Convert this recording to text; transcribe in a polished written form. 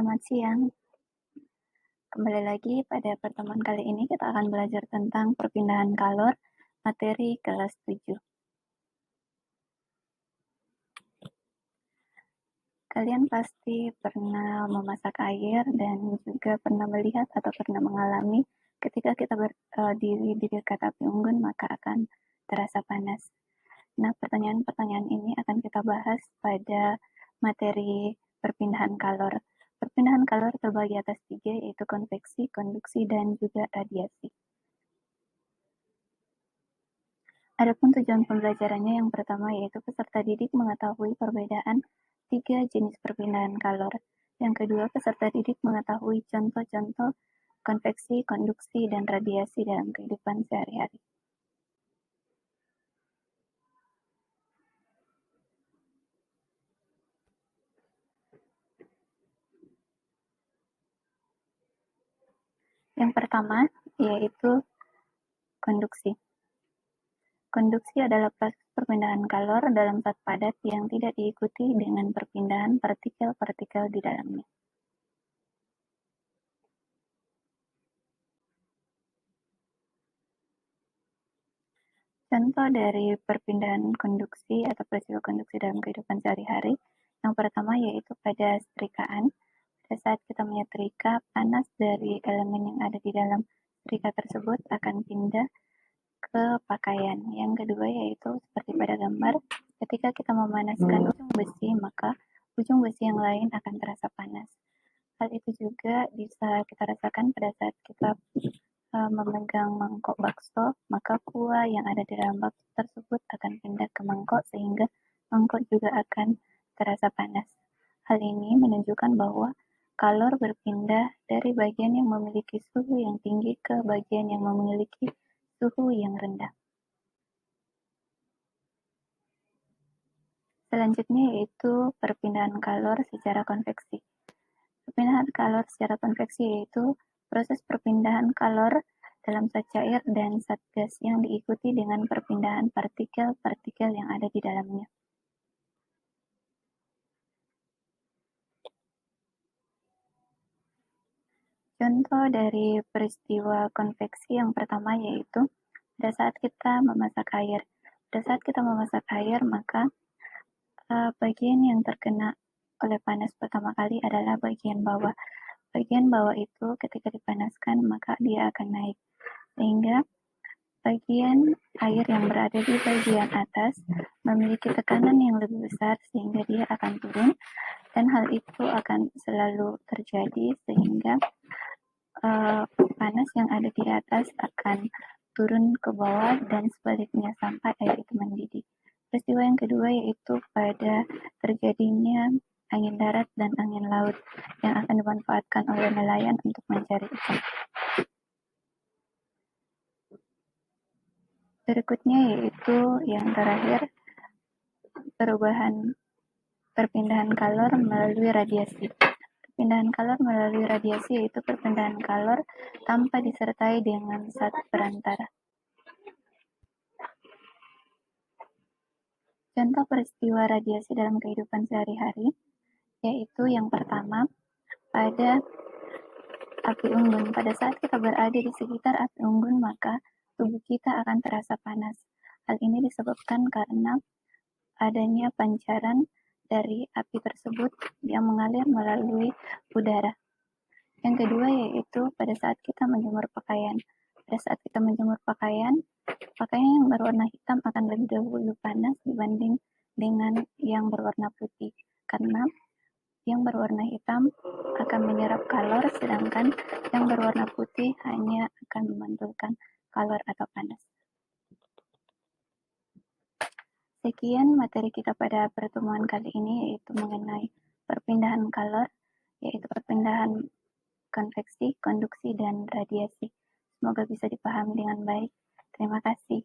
Selamat siang. Kembali lagi pada pertemuan kali ini kita akan belajar tentang perpindahan kalor, materi kelas 7. Kalian pasti pernah memasak air dan juga pernah melihat atau pernah mengalami ketika kita berdiri di dekat api unggun maka akan terasa panas. Nah, pertanyaan-pertanyaan ini akan kita bahas pada materi perpindahan kalor. Perpindahan kalor terbagi atas 3, yaitu konveksi, konduksi, dan juga radiasi. Adapun tujuan pembelajarannya yang pertama yaitu peserta didik mengetahui perbedaan 3 jenis perpindahan kalor. Yang kedua, peserta didik mengetahui contoh-contoh konveksi, konduksi, dan radiasi dalam kehidupan sehari-hari. Yang pertama yaitu konduksi. Konduksi adalah proses perpindahan kalor dalam zat padat yang tidak diikuti dengan perpindahan partikel-partikel di dalamnya. Contoh dari perpindahan konduksi atau peristiwa konduksi dalam kehidupan sehari-hari, yang pertama yaitu pada setrikaan. Pada saat kita menyetrika, panas dari elemen yang ada di dalam setrika tersebut akan pindah ke pakaian. Yang kedua yaitu seperti pada gambar, ketika kita memanaskan ujung besi, maka ujung besi yang lain akan terasa panas. Hal itu juga bisa kita rasakan pada saat kita memegang mangkok bakso, maka kuah yang ada di dalam bakso tersebut akan pindah ke mangkok sehingga mangkok juga akan terasa panas. Hal ini menunjukkan bahwa kalor berpindah dari bagian yang memiliki suhu yang tinggi ke bagian yang memiliki suhu yang rendah. Selanjutnya yaitu perpindahan kalor secara konveksi. Perpindahan kalor secara konveksi yaitu proses perpindahan kalor dalam zat cair dan zat gas yang diikuti dengan perpindahan partikel-partikel yang ada di dalamnya. Contoh dari peristiwa konveksi yang pertama yaitu pada saat kita memasak air. Pada saat kita memasak air, maka bagian yang terkena oleh panas pertama kali adalah bagian bawah. Bagian bawah itu ketika dipanaskan maka dia akan naik, sehingga bagian air yang berada di bagian atas memiliki tekanan yang lebih besar sehingga dia akan turun, dan hal itu akan selalu terjadi sehingga panas yang ada di atas akan turun ke bawah dan sebaliknya sampai air itu mendidih. Peristiwa yang kedua yaitu pada terjadinya angin darat dan angin laut yang akan dimanfaatkan oleh nelayan untuk mencari ikan. Berikutnya yaitu yang terakhir, perpindahan kalor melalui radiasi. Perpindahan kalor melalui radiasi yaitu perpindahan kalor tanpa disertai dengan zat perantara. Contoh peristiwa radiasi dalam kehidupan sehari-hari yaitu yang pertama pada api unggun. Pada saat kita berada di sekitar api unggun maka tubuh kita akan terasa panas. Hal ini disebabkan karena adanya pancaran dari api tersebut yang mengalir melalui udara. Yang kedua yaitu pada saat kita menjemur pakaian. Pada saat kita menjemur pakaian yang berwarna hitam akan lebih dahulu panas dibanding dengan yang berwarna putih, karena yang berwarna hitam akan menyerap kalor, sedangkan yang berwarna putih hanya akan memantulkan kalor atau panas. Sekian materi kita pada pertemuan kali ini, yaitu mengenai perpindahan kalor, yaitu perpindahan konveksi, konduksi, dan radiasi. Semoga bisa dipahami dengan baik. Terima kasih.